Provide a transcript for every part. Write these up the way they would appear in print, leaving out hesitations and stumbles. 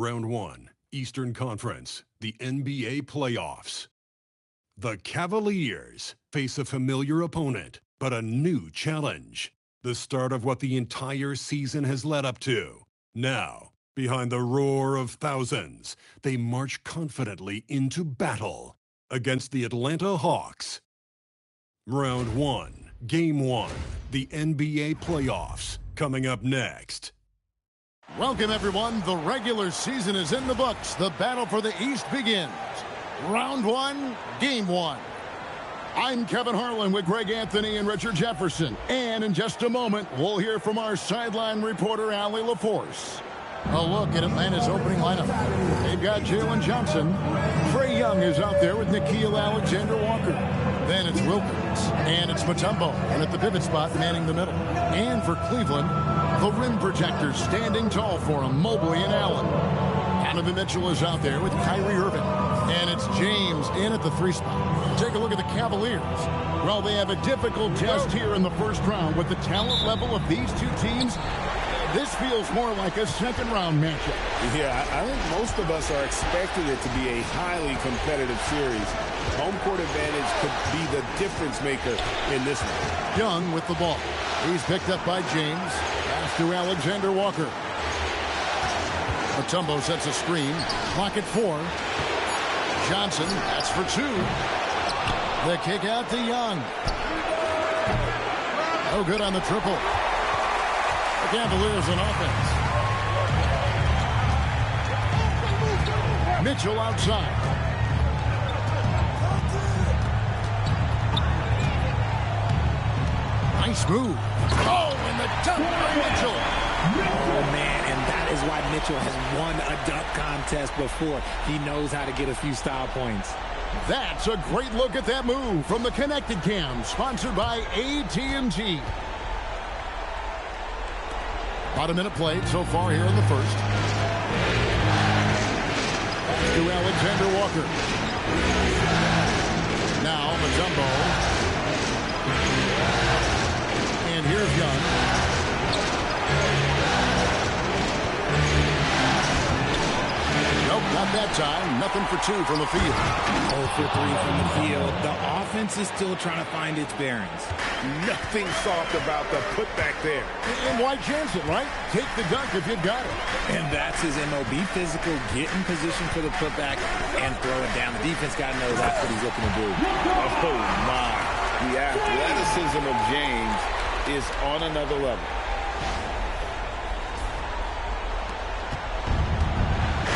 Round 1, Eastern Conference, the NBA playoffs. The Cavaliers face a familiar opponent, but a new challenge. The start of what the entire season has led up to. Now, behind the roar of thousands, they march confidently into battle against the Atlanta Hawks. Round 1, Game 1, the NBA playoffs, coming up next. Welcome, everyone. The regular season is in the books. The battle for the East begins. Round 1, Game 1. I'm Kevin Harlan with Greg Anthony and Richard Jefferson. And in just a moment, we'll hear from our sideline reporter, Allie LaForce. A look at Atlanta's opening lineup. They've got Jalen Johnson. Trae Young is out there with Nickeil Alexander-Walker. Then it's Wilkins. And it's Mutombo. And at the pivot spot, manning the middle. And for Cleveland, the rim protectors standing tall for him, Mobley and Allen. Donovan Mitchell is out there with Kyrie Irving. And it's James in at the 3 spot. Take a look at the Cavaliers. Well, they have a difficult test here in the first round with the talent level of these two teams. This feels more like a second-round matchup. Yeah, I think most of us are expecting it to be a highly competitive series. Home court advantage could be the difference maker in this one. Young with the ball. He's picked up by James. Pass to Alexander-Walker. Mutombo sets a screen. Clock at 4. Johnson, that's for 2. The kick out to Young. No good on the triple. The Cavaliers on offense. Mitchell outside. Nice move. Oh, and the dunk by Mitchell. Oh, man, and that is why Mitchell has won a dunk contest before. He knows how to get a few style points. That's a great look at that move from the Connected Cam, sponsored by AT&T. About a minute played so far here in the first. Back to Alexander-Walker. Now Mutombo. And here's Young. Nope, not that time. Nothing for 2 from the field. 0 for 3 from the field. The offense is still trying to find its bearings. Nothing soft about the putback there. And why chance it, right? Take the dunk if you've got it. And that's his MO. Be physical, get in position for the putback, and throw it down. The defense got to know that's what he's looking to do. Oh, my. The athleticism of James is on another level.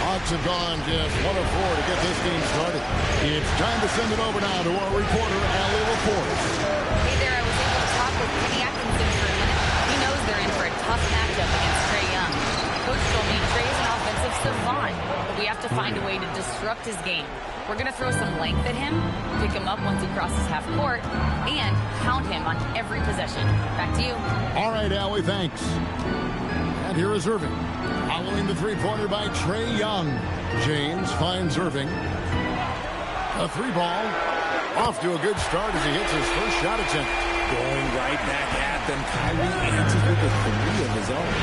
Hawks have gone just 1 of 4 to get this game started. It's time to send it over now to our reporter, Allie LaForce. Hey there, I was able to talk with Kenny Atkinson for a minute. He knows they're in for a tough matchup against Trae Young. Coach told me Trae is an offensive savant, but we have to find a way to disrupt his game. We're going to throw some length at him, pick him up once he crosses half court, and pound him on every possession. Back to you. All right, Allie, thanks. And here is Irving. Following the three-pointer by Trae Young. James finds Irving. A 3-ball. Off to a good start as he hits his first shot attempt. Going right back at them. Kyrie answers with a 3 of his own.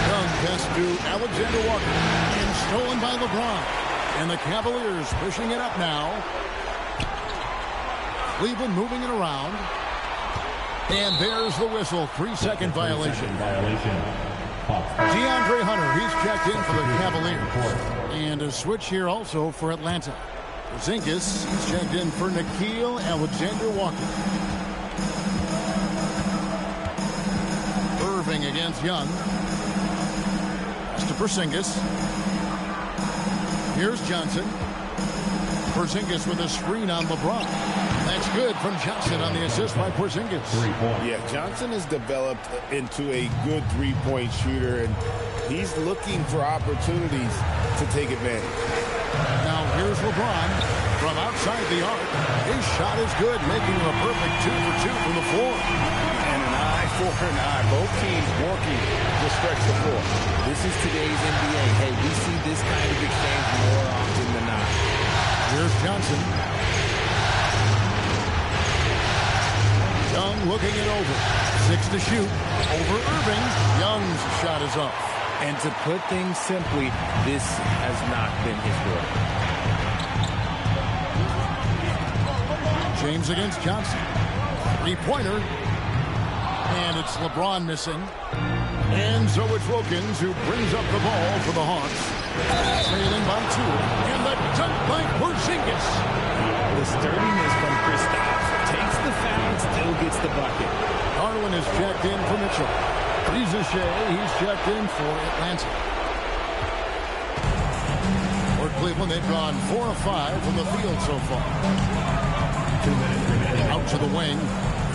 Young pass to Alexander-Walker. And stolen by LeBron. And the Cavaliers pushing it up now. Cleveland moving it around. And there's the whistle. 3-second violation. DeAndre Hunter, he's checked in for the Cavaliers. And a switch here also for Atlanta. Porzingis is checked in for Nickeil Alexander-Walker. Irving against Young. That's to Porzingis. Here's Johnson. Porzingis with a screen on LeBron. That's good from Johnson on the assist by Porzingis. Yeah, Johnson has developed into a good three-point shooter, and he's looking for opportunities to take advantage. Now here's LeBron from outside the arc. His shot is good, making a perfect 2 for 2 from the floor. And an eye for an eye. Both teams working to stretch the floor. This is today's NBA. Hey, we see this kind of exchange more often than not. Here's Johnson. Young looking it over. 6 to shoot. Over Irving. Young's shot is up. And to put things simply, this has not been his work. James against Johnson. Three-pointer. And it's LeBron missing. And so it's Wilkins who brings up the ball for the Hawks. Trailing by 2. And the dunk by Porzingis. The sturdiness from Kristaps takes the foul, still gets the bucket. Harlan is checked in for Mitchell. He's checked in for Atlanta. For Cleveland, they've gone 4 of 5 from the field so far. 2 minutes remaining. Out to the wing.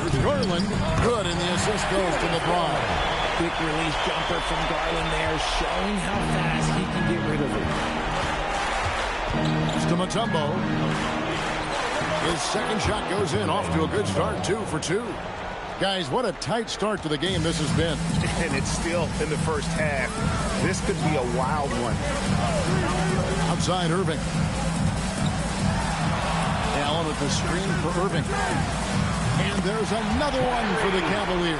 Here's Garland. Good, and the assist goes to LeBron. Quick release jumper from Garland there, showing how fast he can get rid of it. It's to Mutombo. His second shot goes in, off to a good start, 2 for 2. Guys, what a tight start to the game this has been. And it's still in the first half. This could be a wild one. Outside Irving. Allen with the screen for Irving. And there's another one for the Cavaliers.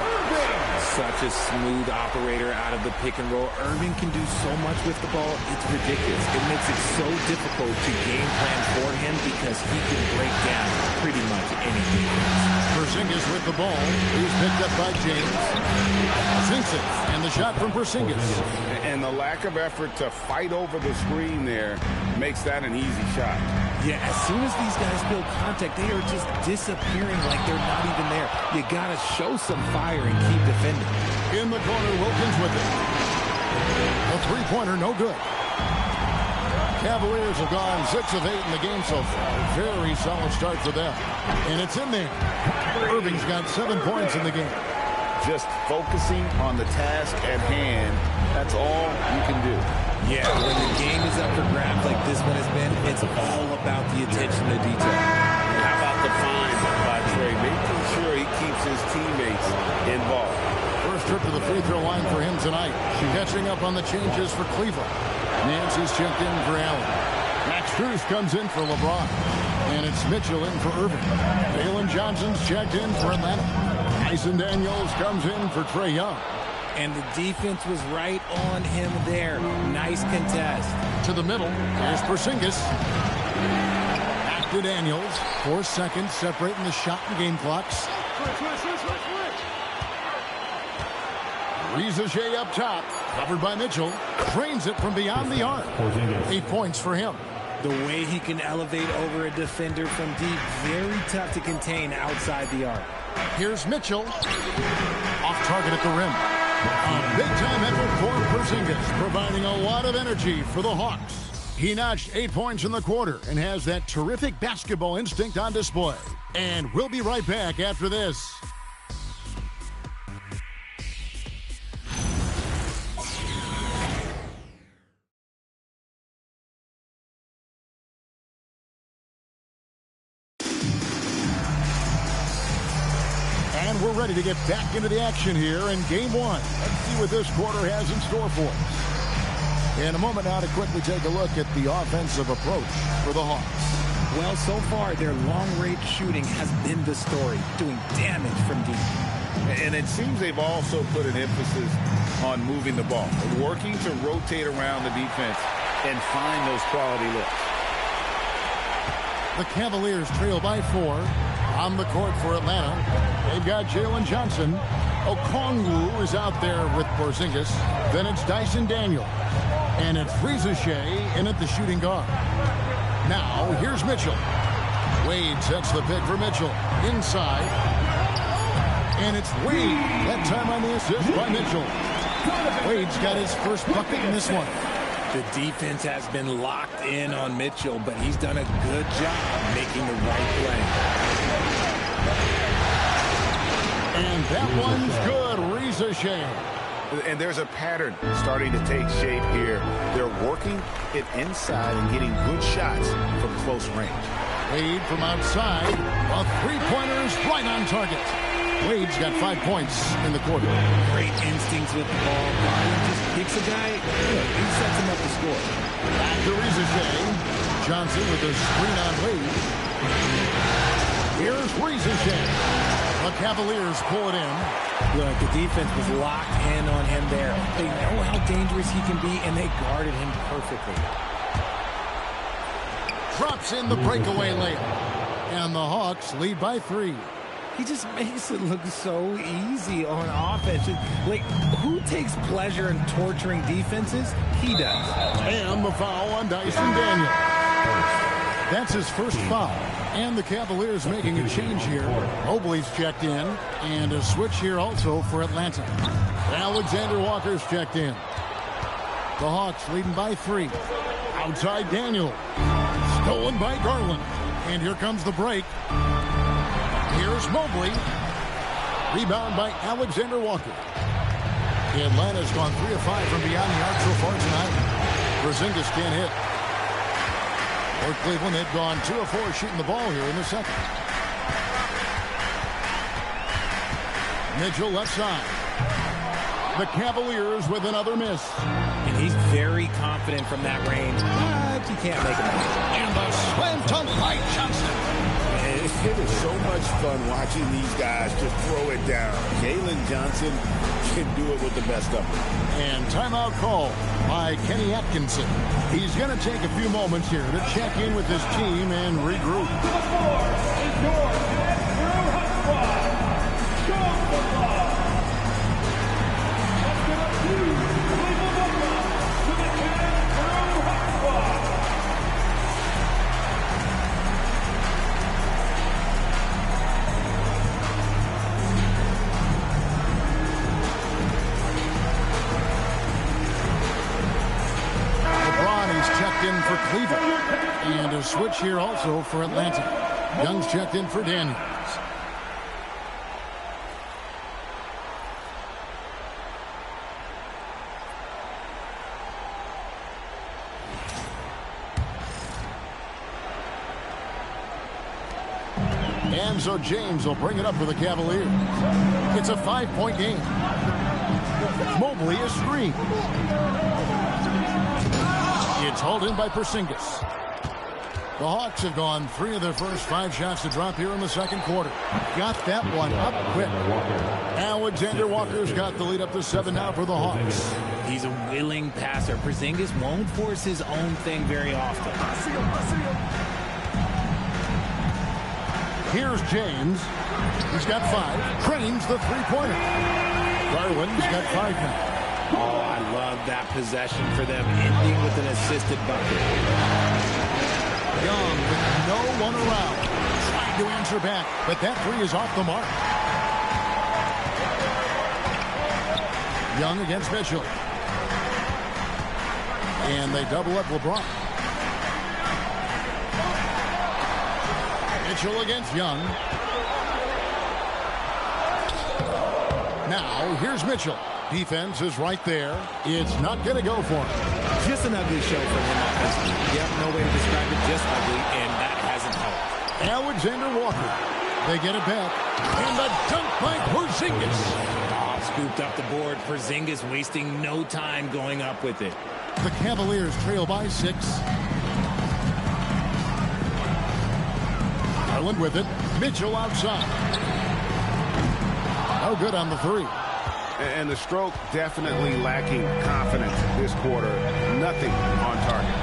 Such a smooth operator out of the pick and roll. Irving can do so much with the ball, it's ridiculous. It makes it so difficult to game plan for him because he can break down pretty much anything. Porzingis with the ball. He's picked up by James. Sinks it. And the shot from Porzingis. And the lack of effort to fight over the screen there makes that an easy shot. Yeah, as soon as these guys feel contact, they are just disappearing like they're not even there. You got to show some fire and keep defending. In the corner, Wilkins with it. A three-pointer, no good. Cavaliers have gone 6 of 8 in the game so far. Very solid start for them. And it's in there. Irving's got 7 points in the game. Just focusing on the task at hand, that's all you can do. Yeah, when the game is up for grabs like this one has been, it's all about the attention to detail. How about the find by Trae, making sure he keeps his teammates involved. First trip to the free throw line for him tonight. Catching up on the changes for Cleveland. Nancy's checked in for Allen. Max Strus comes in for LeBron. And it's Mitchell in for Irving. Jalen Johnson's checked in for Atlanta. Dyson Daniels comes in for Trae Young. And the defense was right on him there. Nice contest. To the middle. Here's Porzingis. Back to Daniels. 4 seconds separating the shot and game clocks. Rizage up top. Covered by Mitchell. Drains it from beyond the arc. 8 points for him. The way he can elevate over a defender from deep, very tough to contain outside the arc. Here's Mitchell. Off target at the rim. A big-time effort for Porzingis, providing a lot of energy for the Hawks. He notched 8 points in the quarter and has that terrific basketball instinct on display. And we'll be right back after this. And we're ready to get back into the action here in Game 1. Let's see what this quarter has in store for us. In a moment now to quickly take a look at the offensive approach for the Hawks. Well, so far, their long-range shooting has been the story, doing damage from deep. And it seems they've also put an emphasis on moving the ball, working to rotate around the defense and find those quality looks. The Cavaliers trail by 4. On the court for Atlanta, they've got Jalen Johnson. Okongwu is out there with Porzingis. Then it's Dyson Daniels. And it's Rizage in at the shooting guard. Now, here's Mitchell. Wade sets the pick for Mitchell. Inside. And it's Wade. That time on the assist by Mitchell. Wade's got his first bucket in this one. The defense has been locked in on Mitchell, but he's done a good job making the right play. And that one's good. Rizage. And there's a pattern starting to take shape here. They're working it inside and getting good shots from close range. Wade from outside. A three-pointer is right on target. Wade's got 5 points in the quarter. Great instincts with the ball. Garland just picks a guy. He sets him up to score. Back to Rizage. Johnson with a screen on Wade. Here's Rizage. The Cavaliers pull it in. Look, the defense was locked in on him there. They know how dangerous he can be, and they guarded him perfectly. Drops in the breakaway layup. And the Hawks lead by 3. He just makes it look so easy on offense. Like, who takes pleasure in torturing defenses? He does. And the foul on Dyson Daniels. That's his first foul. And the Cavaliers making a change here. Mobley's checked in. And a switch here also for Atlanta. Alexander Walker's checked in. The Hawks leading by 3. Outside Daniels. Stolen by Garland. And here comes the break. Here's Mobley. Rebound by Alexander Walker. Atlanta's gone 3 of 5 from beyond the arc so far tonight. Porzingis can't hit. For Cleveland, they've gone 2 of 4 shooting the ball here in the second. Mitchell left side. The Cavaliers with another miss. And he's very confident from that range, but he can't make it. And the slam dunk by Johnson. It is so much fun watching these guys just throw it down. Jalen Johnson can do it with the best of them. And timeout call by Kenny Atkinson. He's going to take a few moments here to check in with his team and regroup. In for Cleveland. And a switch here also for Atlanta. Young's checked in for Daniels. And so James will bring it up for the Cavaliers. It's a 5-point game. Mobley is screened. It's hauled in by Porzingis. The Hawks have gone 3 of their first 5 shots to drop here in the second quarter. Got that one up quick. Alexander Walker's got the lead up to 7 now for the Hawks. He's a willing passer. Porzingis won't force his own thing very often. Here's James. He's got 5. Cranes the three-pointer. Garland's got 5 now. Oh, I love that possession for them, ending with an assisted bucket. Young with no one around. Trying to answer back, but that 3 is off the mark. Young against Mitchell. And they double up LeBron. Mitchell against Young. Now, here's Mitchell. Defense is right there. It's not going to go for him. Just an ugly show for him offensively. Yep, no way to describe it, just ugly, and that hasn't helped. Alexander Walker. They get it back. And the dunk by Porzingis. Oh, scooped up the board. Porzingis wasting no time going up with it. The Cavaliers trail by 6. Garland with it. Mitchell outside. No good on the 3. And the stroke definitely lacking confidence this quarter. Nothing on target.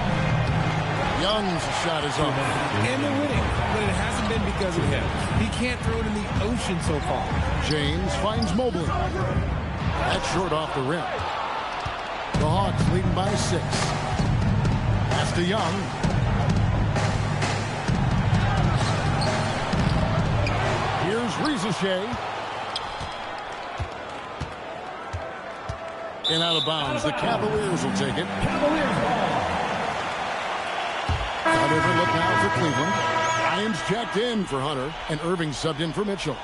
Young's shot is up. And they're winning, but it hasn't been because of him. He can't throw it in the ocean so far. James finds Mobley. That's short off the rim. The Hawks leading by 6. Pass to Young. Here's Rizichet. And out of bounds. The Cavaliers will take it. Cavaliers ball. Another look now for Cleveland. Ryan's checked in for Hunter. And Irving subbed in for Mitchell.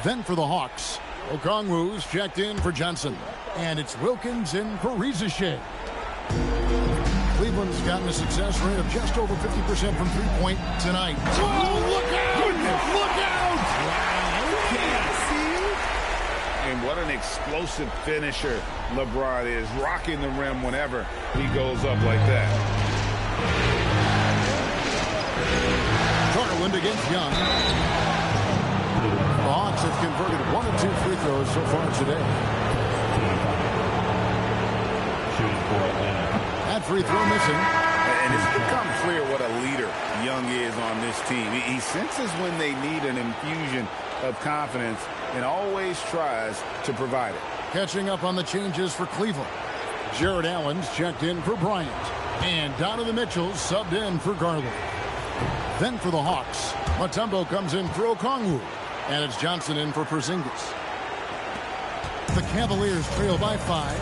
Then for the Hawks. Okongwu's checked in for Johnson. And it's Wilkins in for Rizichet. Cleveland's gotten a success rate of just over 50% from three-point tonight. Oh, look out! Look out! And what an explosive finisher LeBron is, rocking the rim whenever he goes up like that. Garland against Young. Hawks Hawks have converted 1 of 2 free throws so far today. That free throw missing. And it's become clear what a leader Young is on this team. He senses when they need an infusion of confidence and always tries to provide it. Catching up on the changes for Cleveland. Jared Allen's checked in for Bryant. And Donovan Mitchell subbed in for Garland. Then for the Hawks, Mutombo comes in for Okongwu. And it's Johnson in for Porzingis. The Cavaliers trail by 5.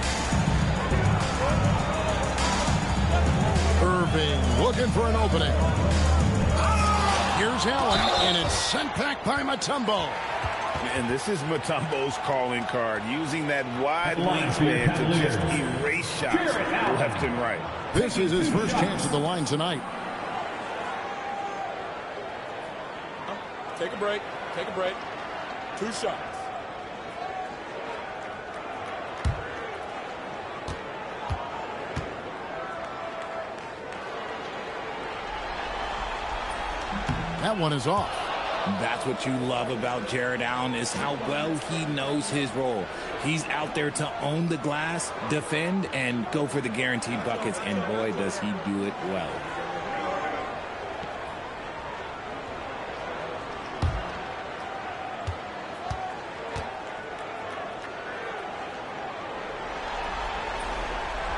Irving looking for an opening. Here's Allen, and it's sent back by Mutombo. And this is Mutombo's calling card, using that wide wingspan to just erase shots left and right. This is his first chance at the line tonight. Take a break. Take a break. 2 shots. That one is off. That's what you love about Jared Allen, is how well he knows his role. He's out there to own the glass, defend, and go for the guaranteed buckets. And boy, does he do it well.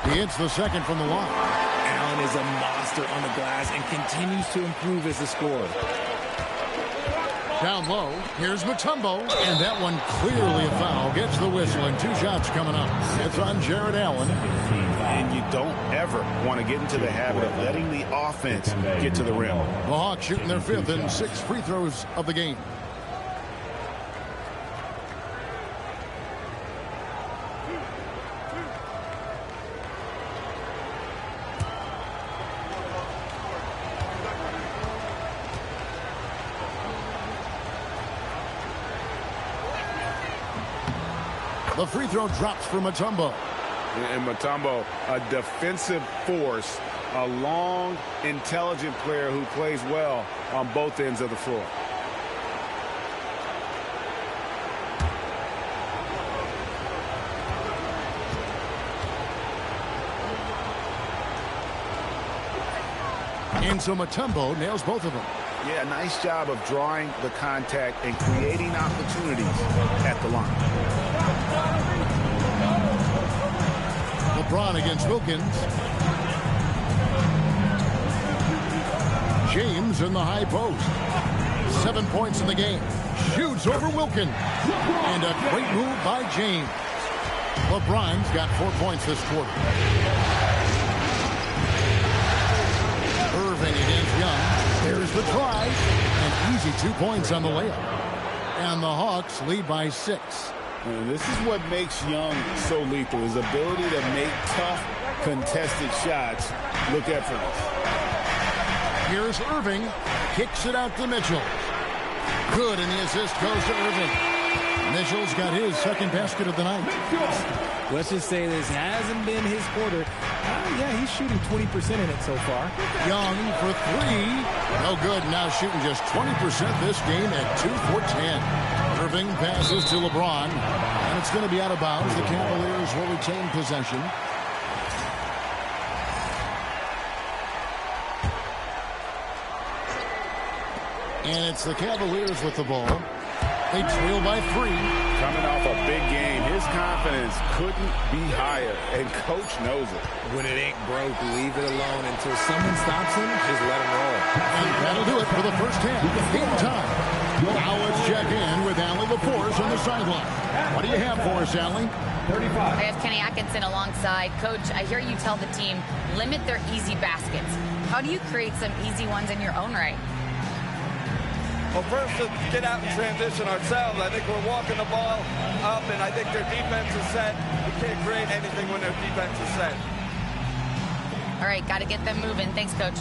He hits the second from the line. Allen is a monster on the glass and continues to improve as a scorer. Down low, here's Mutombo, and that one clearly a foul. Gets the whistle, and 2 shots coming up. It's on Jared Allen. And you don't ever want to get into the habit of letting the offense get to the rim. The Hawks shooting their 5th and 6th free throws of the game. The free throw drops for Mutombo. And Mutombo, a defensive force, a long, intelligent player who plays well on both ends of the floor. And so Mutombo nails both of them. Yeah, nice job of drawing the contact and creating opportunities at the line. Bron against Wilkins. James in the high post. 7 points in the game. Shoots over Wilkins. And a great move by James. LeBron's got 4 points this quarter. Irving against Young. There's the try. An easy 2 points on the layup. And the Hawks lead by 6. And this is what makes Young so lethal, his ability to make tough, contested shots look effortless. Here's Irving. Kicks it out to Mitchell. Good, and the assist goes to Irving. Mitchell's got his 2nd basket of the night. Let's just say this hasn't been his quarter. Yeah, he's shooting 20% in it so far. Young for 3. No good. Now shooting just 20% this game at 2 for 10. Irving passes to LeBron, and it's going to be out of bounds. The Cavaliers will retain possession. And it's the Cavaliers with the ball. They trail by 3. Coming off a big game, his confidence couldn't be higher, and Coach knows it. When it ain't broke, leave it alone until someone stops him. Just let him roll. And that'll do it for the first half. Game time. Now let's check in with Allie LaForce on the sideline. What do you have for us, Allie? 35. I have Kenny Atkinson alongside. Coach, I hear you tell the team, limit their easy baskets. How do you create some easy ones in your own right? Well, first, to get out and transition ourselves. I think we're walking the ball up, and I think their defense is set. We can't create anything when their defense is set. All right, got to get them moving. Thanks, Coach.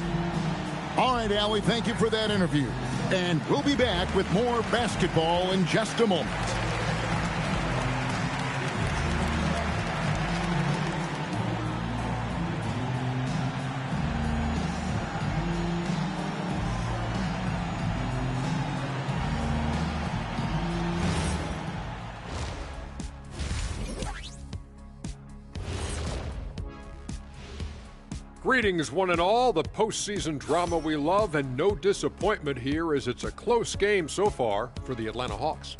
All right, Allie, thank you for that interview. And we'll be back with more basketball in just a moment. Greetings, one and all. The postseason drama we love, and no disappointment here as it's a close game so far for the Atlanta Hawks.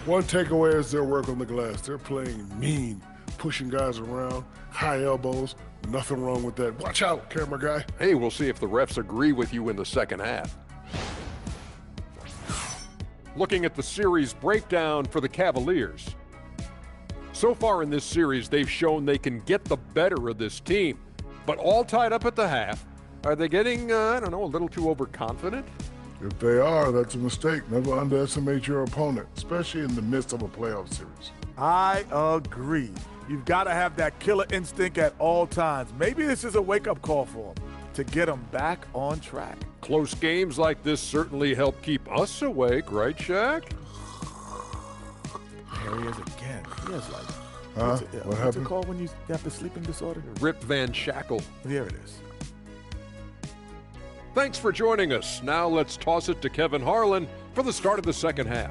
One takeaway is their work on the glass. They're playing mean, pushing guys around, high elbows. Nothing wrong with that. Watch out, camera guy. Hey, we'll see if the refs agree with you in the second half. Looking at the series breakdown for the Cavaliers. So far in this series, they've shown they can get the better of this team, but all tied up at the half. Are they getting, a little too overconfident? If they are, that's a mistake. Never underestimate your opponent, especially in the midst of a playoff series. I agree. You've got to have that killer instinct at all times. Maybe this is a wake-up call for them to get them back on track. Close games like this certainly help keep us awake, right, Shaq? There he is again. He has like, What what's happened? it called when you have the sleeping disorder? Rip Van Shackle. There it is. Thanks for joining us. Now let's toss it to Kevin Harlan for the start of the second half.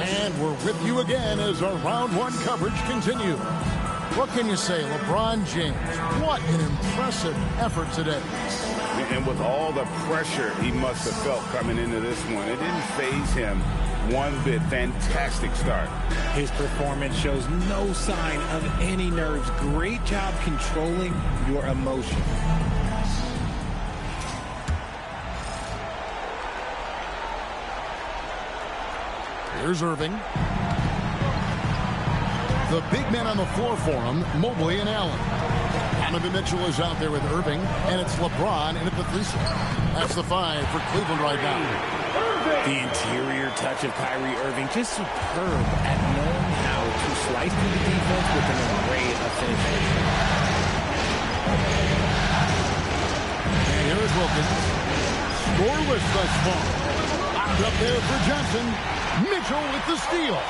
And we're with you again as our round one coverage continues. What can you say, LeBron James? What an impressive effort today. And with all the pressure he must have felt coming into this one, it didn't faze him one bit. Fantastic start. His performance shows no sign of any nerves. Great job controlling your emotion. Here's Irving. The big men on the floor for him, Mobley and Allen. Donovan Mitchell is out there with Irving, and it's LeBron in at the 3. That's the 5 for Cleveland right now. The interior touch of Kyrie Irving, just superb at knowing how to slice through the defense with an array of finishing. And here's Wilkins. Scoreless thus far. Locked up there for Johnson. Mitchell with the steal.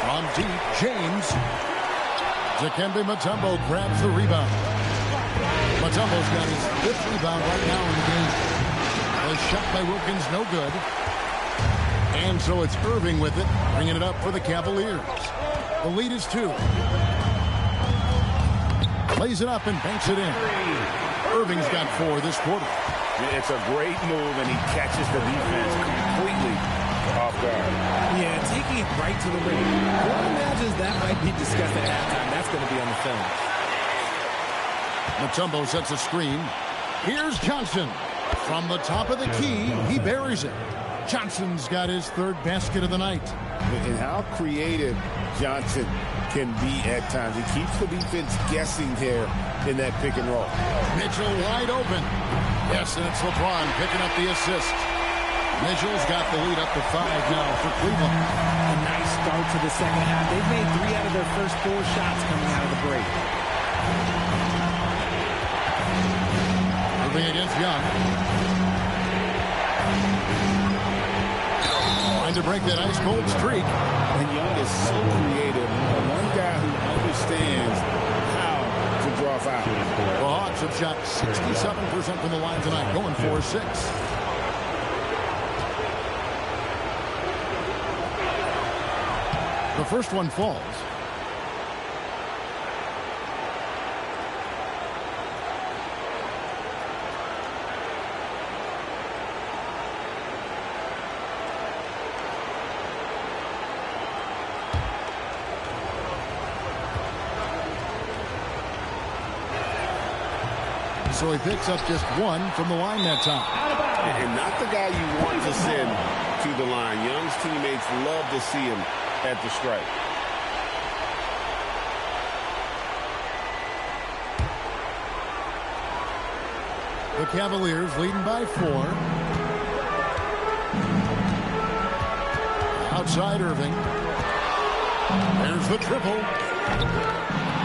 From deep, James. Dikembe Mutombo grabs the rebound. Mutombo's got his 5th rebound right now in the game. The shot by Wilkins, no good. And so it's Irving with it, bringing it up for the Cavaliers. The lead is 2. Plays it up and banks it in. Irving's got 4 this quarter. It's a great move, and he catches the defense completely off guard. Yeah, taking it right to the ring. One imagines that might be discussed at halftime. That's going to be on the film. Mutombo sets a screen. Here's Johnson. From the top of the key, he buries it. Johnson's got his 3rd basket of the night. And how creative Johnson can be at times. He keeps the defense guessing here in that pick and roll. Mitchell wide open. Yes, and it's LeBron picking up the assist. Mitchell's got the lead up to 5 now for Cleveland. A nice start to the second half. They've made 3 out of their first 4 shots coming out of the break. Irving against Young. Trying to break that ice-cold streak. And Young is so creative. One guy who understands how to draw foul. The Hawks have shot 67% from the line tonight, going 4-6. The first one falls. So he picks up just 1 from the line that time. And not the guy you want to send to the line. Young's teammates love to see him at the stripe. The Cavaliers leading by 4. Outside Irving. There's the triple.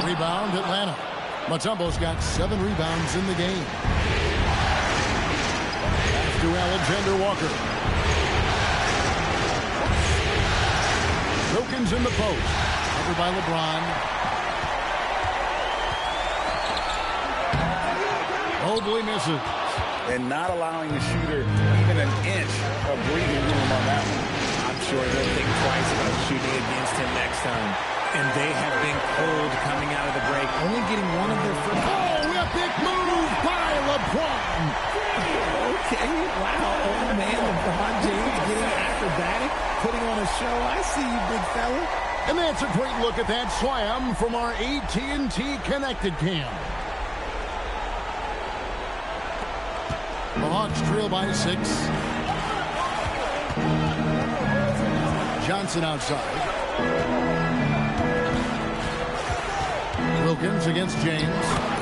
Rebound Atlanta. Mutombo's got 7 rebounds in the game. Pass to Alexander Walker. Wilkins in the post. Covered by LeBron. Mobley misses. And not allowing the shooter even an inch of breathing room on that one. I'm sure they'll think twice about shooting against him next time. And they have been cold coming out of the break, only getting one of their first. Oh, epic move by LeBron. Okay, wow. Oh, man, LeBron James getting acrobatic, putting on a show. I see you, big fella. And that's a great look at that slam from our AT&T Connected Cam. The Hawks trail by 6. Johnson outside. Wilkins against James.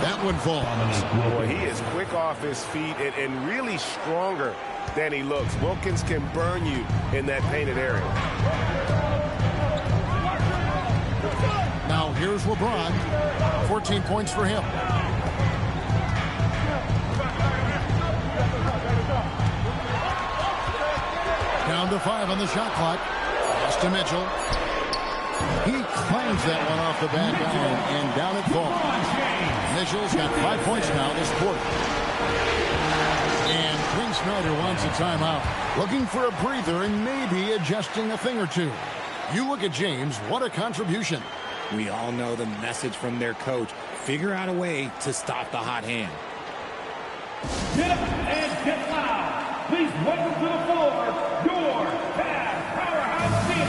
That one falls. Boy, he is quick off his feet and really stronger than he looks. Wilkins can burn you in that painted area. Now here's LeBron. 14 points for him. Down to 5 on the shot clock. Pass to Mitchell. He claims that one off the back iron, and down it falls. Mitchell's got 5 points now this quarter. And Quinn Snyder wants a timeout. Looking for a breather and maybe adjusting a thing or two. You look at James, what a contribution. We all know the message from their coach. Figure out a way to stop the hot hand. Get up and get loud. Please welcome to the floor your Cavs powerhouse team.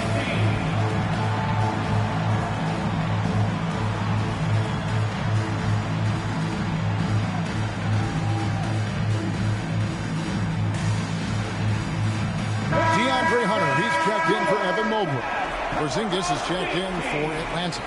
DeAndre Hunter, he's checked in for Evan Mobley. Porzingis is checked in for Atlanta.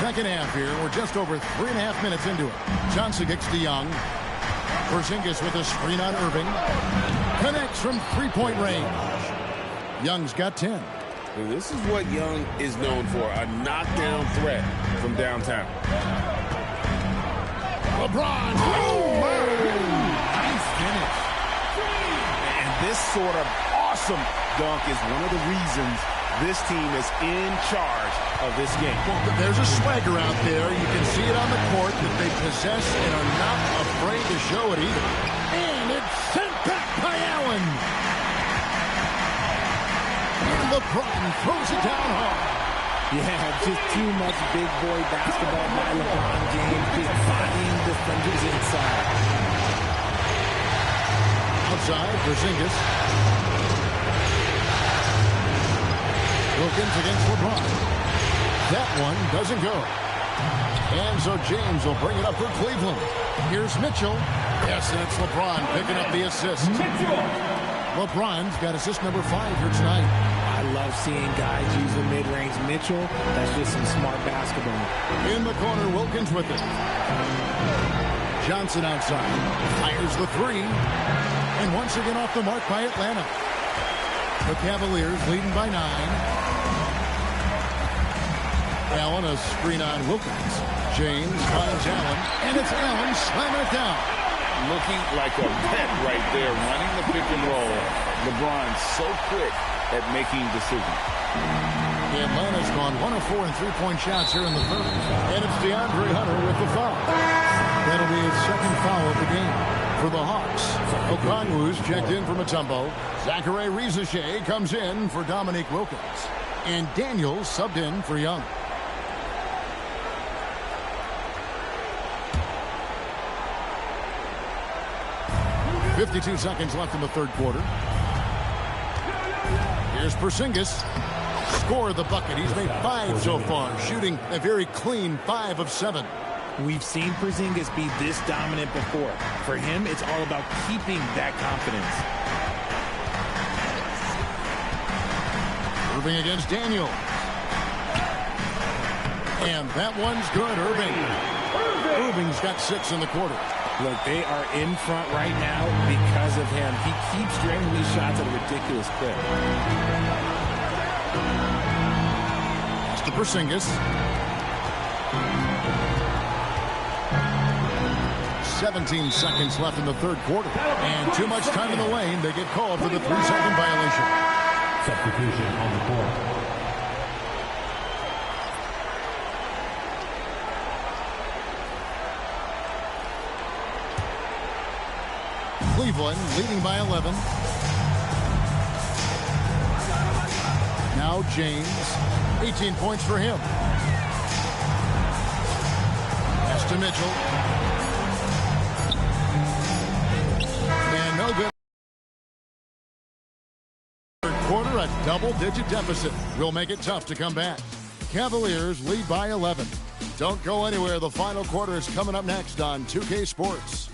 Second half here. We're just over 3.5 minutes into it. Johnson kicks to Young. Porzingis with a screen on Irving. Connects from three-point range. Young's got 10. This is what Young is known for, a knockdown threat from downtown. LeBron. Oh, Nice finish. And this sort of awesome dunk is one of the reasons this team is in charge of this game. Well, there's a swagger out there. You can see it on the court that they possess and are not afraid to show it either. And it's sent back by Allen. And LeBron throws it down hard. Yeah, just too much big boy basketball by LeBron James, just bodying defenders inside. Outside, Porzingis. Wilkins against LeBron. That one doesn't go. And so James will bring it up for Cleveland. Here's Mitchell. Yes, and it's LeBron picking up the assist. LeBron's got assist number 5 here tonight. I love seeing guys use the mid-range. Mitchell, that's just some smart basketball. In the corner, Wilkins with it. Johnson outside. Fires the 3. And once again off the mark by Atlanta. The Cavaliers leading by 9. Allen, a screen on Wilkins. James finds Allen, and it's Allen slamming it down. Looking like a pet right there, running the pick and roll. LeBron so quick at making decisions. Atlanta's gone 1 of 4 in three-point shots here in the third. And it's DeAndre Hunter with the foul. That'll be his second foul of the game for the Hawks. Okongwu's checked in for Mutombo. Zachary Rizachet comes in for Dominique Wilkins. And Daniels subbed in for Young. .52 seconds left in the third quarter. Here's Porzingis. Score the bucket. He's made 5 so far, shooting a very clean 5 of 7. We've seen Porzingis be this dominant before. For him, it's all about keeping that confidence. Irving against Daniel. And that one's good, Irving. Irving's got 6 in the quarter. Look, they are in front right now because of him. He keeps draining these shots at a ridiculous clip. Pass to Porzingis. 17 seconds left in the third quarter. And too much time in the lane. They get called for the 3-second violation. Substitution on the court. Cleveland leading by 11. Now James, 18 points for him. Pass to Mitchell. And no good. Third quarter, a double-digit deficit will make it tough to come back. Cavaliers lead by 11. Don't go anywhere. The final quarter is coming up next on 2K Sports.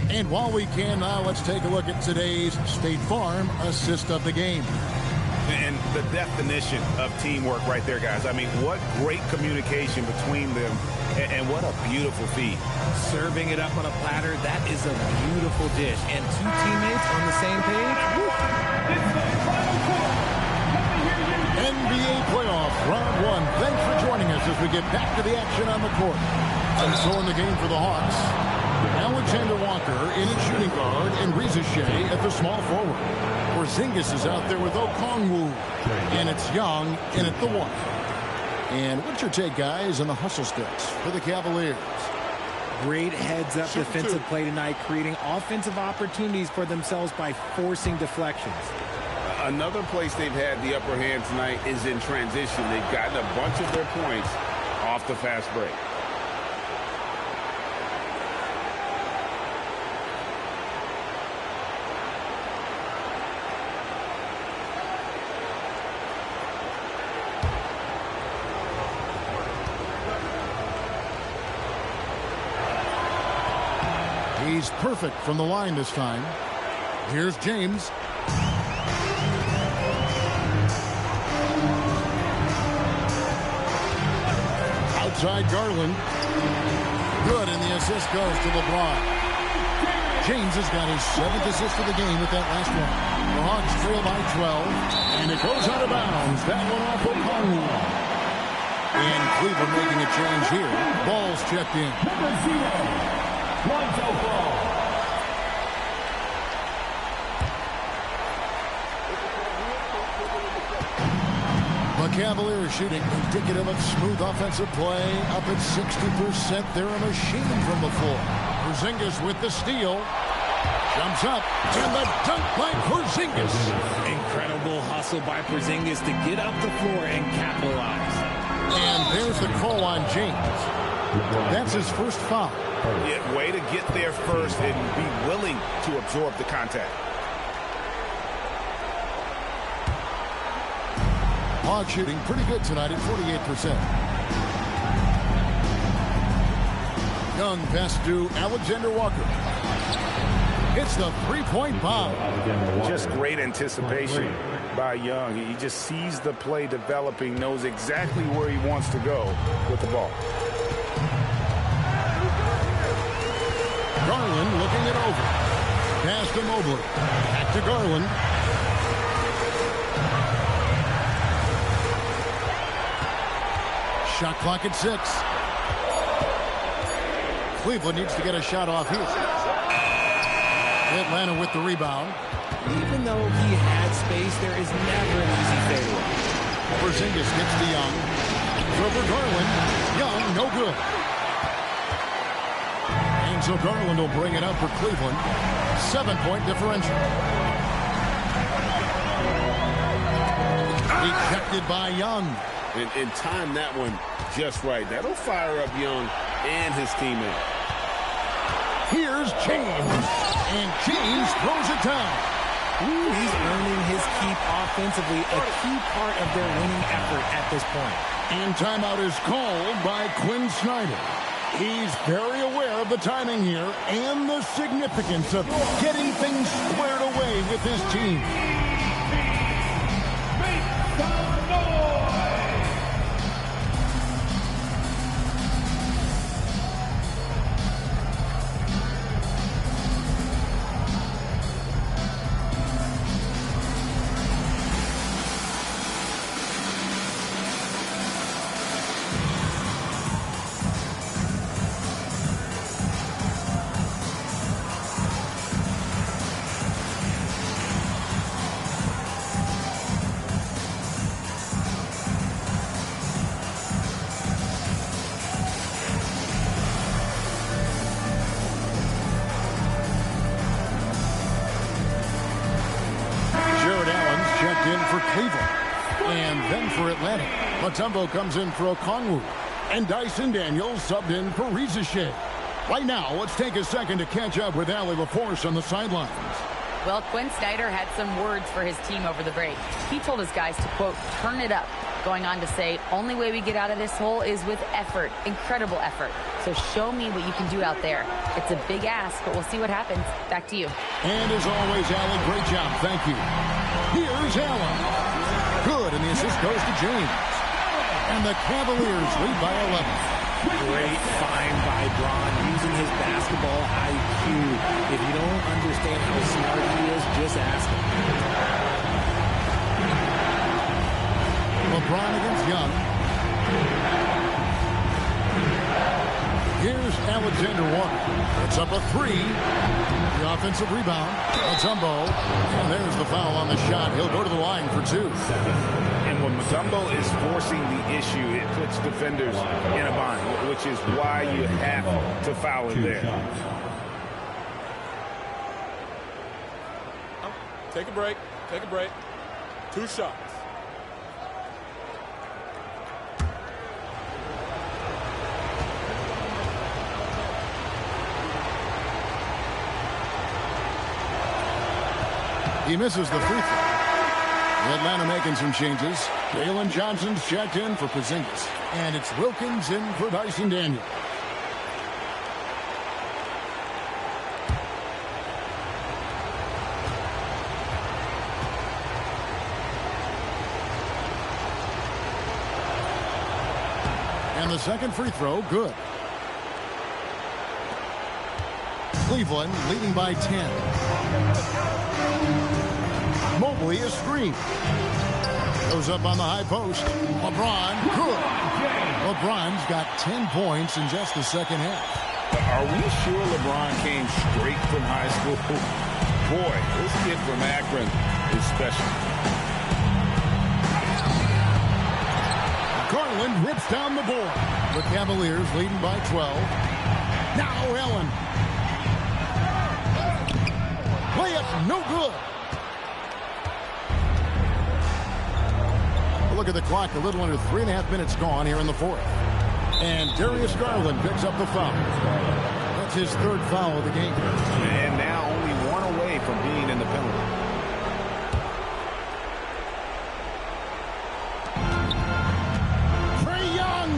And while we can now, let's take a look at today's State Farm assist of the game. And the definition of teamwork right there, guys. I mean, what great communication between them, and what a beautiful feed. Serving it up on a platter, that is a beautiful dish. And two teammates on the same page. NBA playoffs, round one. Thanks for joining us as we get back to the action on the court. Controlling the game for the Hawks. Alexander Walker in at shooting guard and Reza Shea at the small forward. Porzingis is out there with Okongwu. And it's Young in at the one. And what's your take, guys, on the hustle sticks for the Cavaliers? Great heads-up defensive play tonight, creating offensive opportunities for themselves by forcing deflections. Another place they've had the upper hand tonight is in transition. They've gotten a bunch of their points off the fast break. He's perfect from the line this time. Here's James. Outside Garland. Good, and the assist goes to LeBron. James has got his 7th assist of the game with that last one. The Hawks trail by 12, and it goes out of bounds. That one off Okongwu. And Cleveland making a change here. Ball's checked in. The Cavaliers shooting indicative of smooth offensive play. Up at 60%. They're a machine from the floor. Porzingis with the steal. Jumps up. And the dunk by Porzingis. Incredible hustle by Porzingis to get up the floor and capitalize. And there's the call on James. That's his first foul. Yeah, way to get there first and be willing to absorb the contact. Hawks shooting pretty good tonight at 48%. Young pass to Alexander Walker. It's the three-point bomb. Just great anticipation by Young. He just sees the play developing, knows exactly where he wants to go with the ball. Garland looking it over. Pass to Mobley. Back to Garland. Shot clock at 6. Cleveland needs to get a shot off here. Atlanta with the rebound. Even though he had space, there is never an easy fadeaway. Porzingis gets to Young. Over Garland. Young, no good. And so Garland will bring it up for Cleveland. 7-point differential. Ejected by Young. And time that one just right. That'll fire up Young and his teammate. Here's James. And James throws it down. Ooh, he's earning his keep offensively, a key part of their winning effort at this point. And timeout is called by Quinn Snyder. He's very aware of the timing here and the significance of getting things squared away with his team. And then for Atlanta, Mutombo comes in for Okongwu. And Dyson Daniels subbed in for Rizachet. Right now, let's take a second to catch up with Allie LaForce on the sidelines. Well, Quinn Snyder had some words for his team over the break. He told his guys to, quote, turn it up, going on to say, only way we get out of this hole is with effort, incredible effort. So show me what you can do out there. It's a big ask, but we'll see what happens. Back to you. And as always, Allie, great job. Thank you. Here's Allen. Good, and the assist goes to James. And the Cavaliers lead by 11. Great find by Bron, using his basketball IQ. If you don't understand how smart he is, just ask him. LeBron against Young. Here's Alexander Walker. It's up a three. The offensive rebound. Mutombo. And there's the foul on the shot. He'll go to the line for two. And when Mutombo is forcing the issue, it puts defenders in a bind, which is why you have to foul him there. Take a break. Take a break. 2 shots. He misses the free throw. Atlanta making some changes. Jalen Johnson's checked in for Porzingis. And it's Wilkins in for Dyson Daniels. And the second free throw, good. Cleveland leading by 10. Mobley a screen. Goes up on the high post. LeBron, good. LeBron's got 10 points in just the second half. Are we sure LeBron came straight from high school? Boy, this kid from Akron is special. Garland rips down the board. The Cavaliers leading by 12. Now Allen. Layup no good. Look at the clock, a little under 3.5 minutes gone here in the fourth. And Darius Garland picks up the foul. That's his third foul of the game. And now only one away from being in the penalty. Trae Young!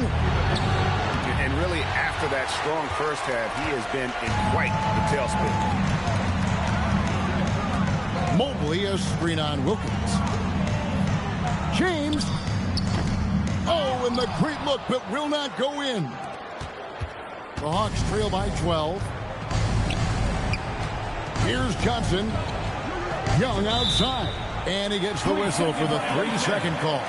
And really, after that strong first half, he has been in quite the tailspin. Mobley a screen on Wilkins. James. Oh, and the great look, but will not go in. The Hawks trail by 12. Here's Johnson. Young outside. And he gets the whistle for the 3-second call.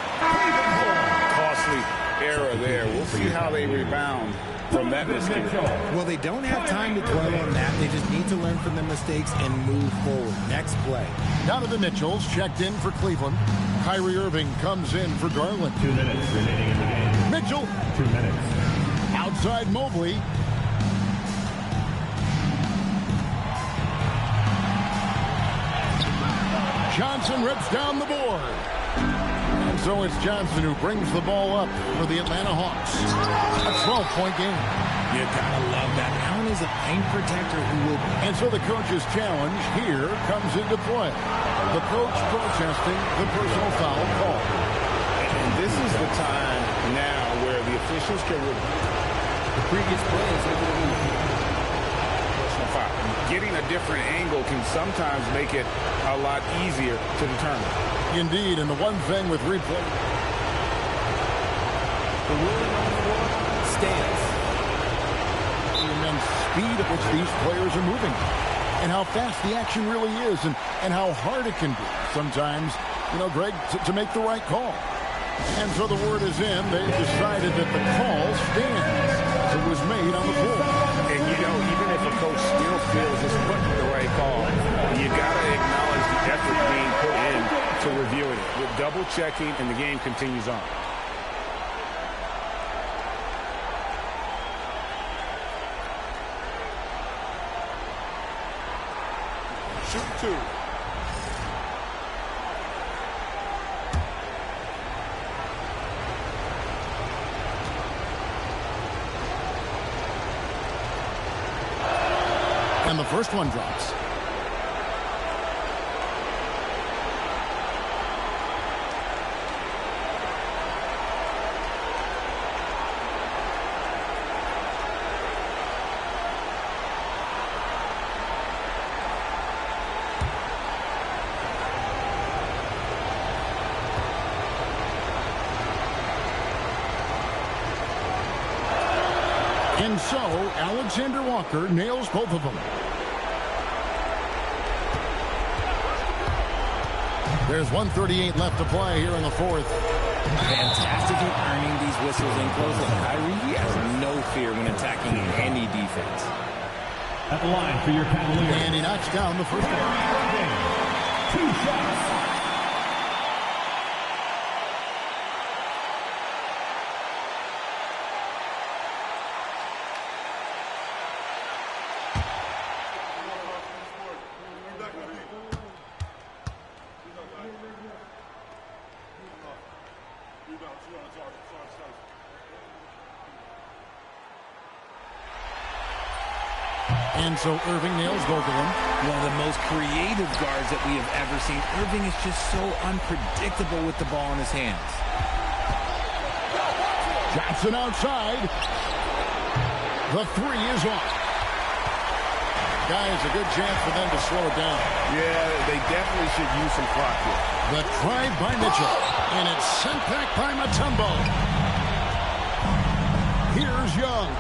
Costly error there. We'll see how they rebound from that mistake. Well, they don't have time to dwell on that. They just need to learn from their mistakes and move forward. Next play. Now to the Mitchells, checked in for Cleveland. Kyrie Irving comes in for Garland. 2 minutes remaining in the game. Mitchell. 2 minutes. Outside Mobley. Johnson rips down the board. And so it's Johnson who brings the ball up for the Atlanta Hawks. A 12-point game. You gotta love that. Allen is a paint protector who will... And so the coach's challenge here comes into play. The coach protesting the personal foul call. And this is the time now where the officials can review The previous plays over the week. personal foul. Getting a different angle can sometimes make it a lot easier to determine. Indeed, and the one thing with replay. The ruling on the floor stands. The immense speed at which these players are moving. And how fast the action really is, and how hard it can be sometimes, you know, Greg, to make the right call. And so the word is in. They've decided that the call stands. It was made on the floor. And, you know, even if a coach still feels this wasn't the right call, you got to acknowledge the effort being put in to reviewing it. With double checking, and the game continues on. Shoot 2. And the first one drops. And so, Alexander Walker nails both of them. There's 1:38 left to play here in the fourth. Fantastic at earning these whistles in close. Kyrie has no fear when attacking any defense. At the line for your Cavaliers. And he knocks down the first one. 2 shots. And so Irving nails both of them. One of the most creative guards that we have ever seen. Irving is just so unpredictable with the ball in his hands. Johnson outside. The three is off. Guys, a good chance for them to slow it down. Yeah, they definitely should use some clock here. The drive by Mitchell. And it's sent back by Mutombo. Here's Young.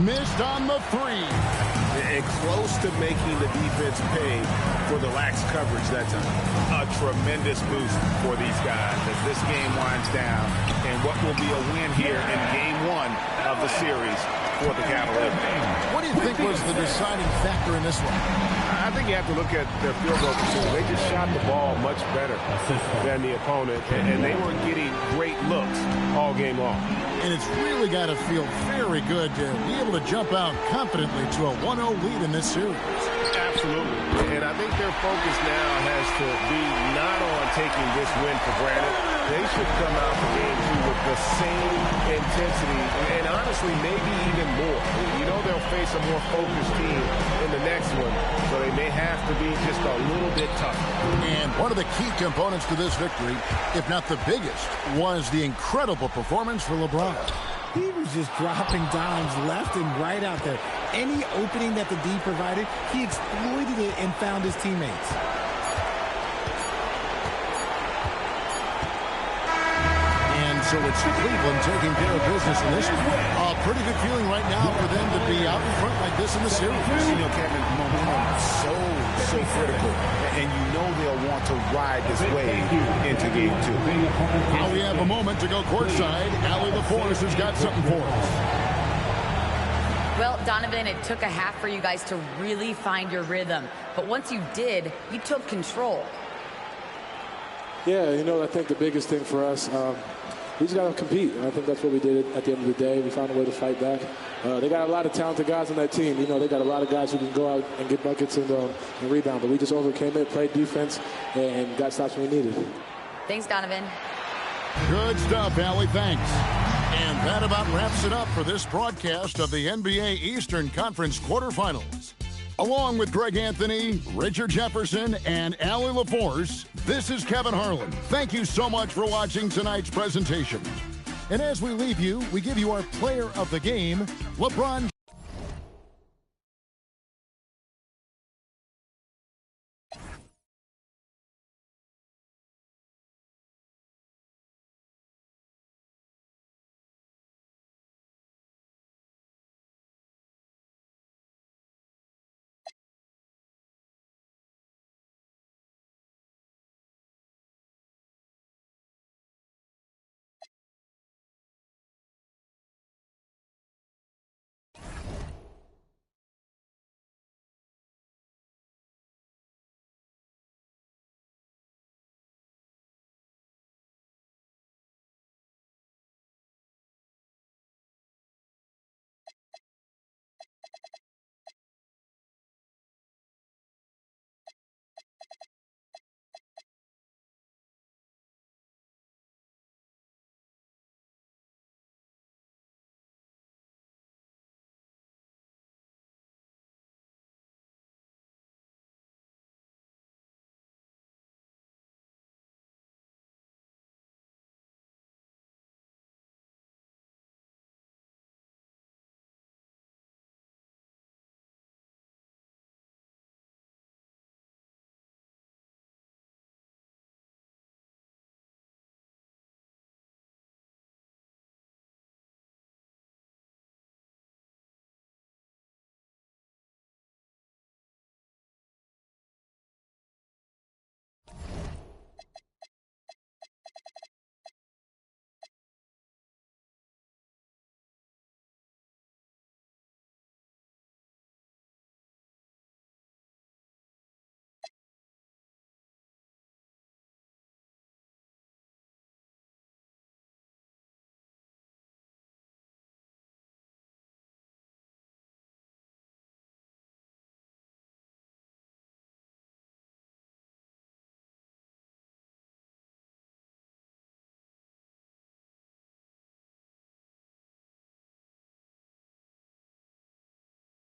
Missed on the three. And close to making the defense pay for the lax coverage that time. A tremendous boost for these guys as this game winds down. And what will be a win here in game one of the series for the Cavaliers. What do you think was the deciding factor in this one? I think you have to look at their field goal percentage. They just shot the ball much better than the opponent, and they were getting great looks all game long. And it's really got to feel very good to be able to jump out confidently to a 1-0 lead in this series. Absolutely. And I think their focus now has to be not on taking this win for granted. They should come out for game two with the same intensity and honestly maybe even more. You know they'll face a more focused team in the next one, so they may have to be just a little bit tougher. And one of the key components to this victory, if not the biggest, was the incredible performance for LeBron. He was just dropping dimes left and right out there. Any opening that the D provided, he exploited it and found his teammates. And so it's Cleveland taking care of business in this one. A pretty good feeling right now for them to be out in front like this in the series. You know, Kevin, momentum is so critical. And you know they'll want to ride this wave into game two. Now we have a moment to go courtside. Allie LaForce has got something for us. Well, Donovan, it took a half for you guys to really find your rhythm. But once you did, you took control. Yeah, you know, I think the biggest thing for us, we just got to compete. And I think that's what we did at the end of the day. We found a way to fight back. They got a lot of talented guys on that team. You know, they got a lot of guys who can go out and get buckets and rebound. But we just overcame it, played defense, and got stops when we needed. Thanks, Donovan. Good stuff, Allie. Thanks. And that about wraps it up for this broadcast of the NBA Eastern Conference quarterfinals. Along with Greg Anthony, Richard Jefferson, and Allie LaForce, this is Kevin Harlan. Thank you so much for watching tonight's presentation. And as we leave you, we give you our player of the game, LeBron.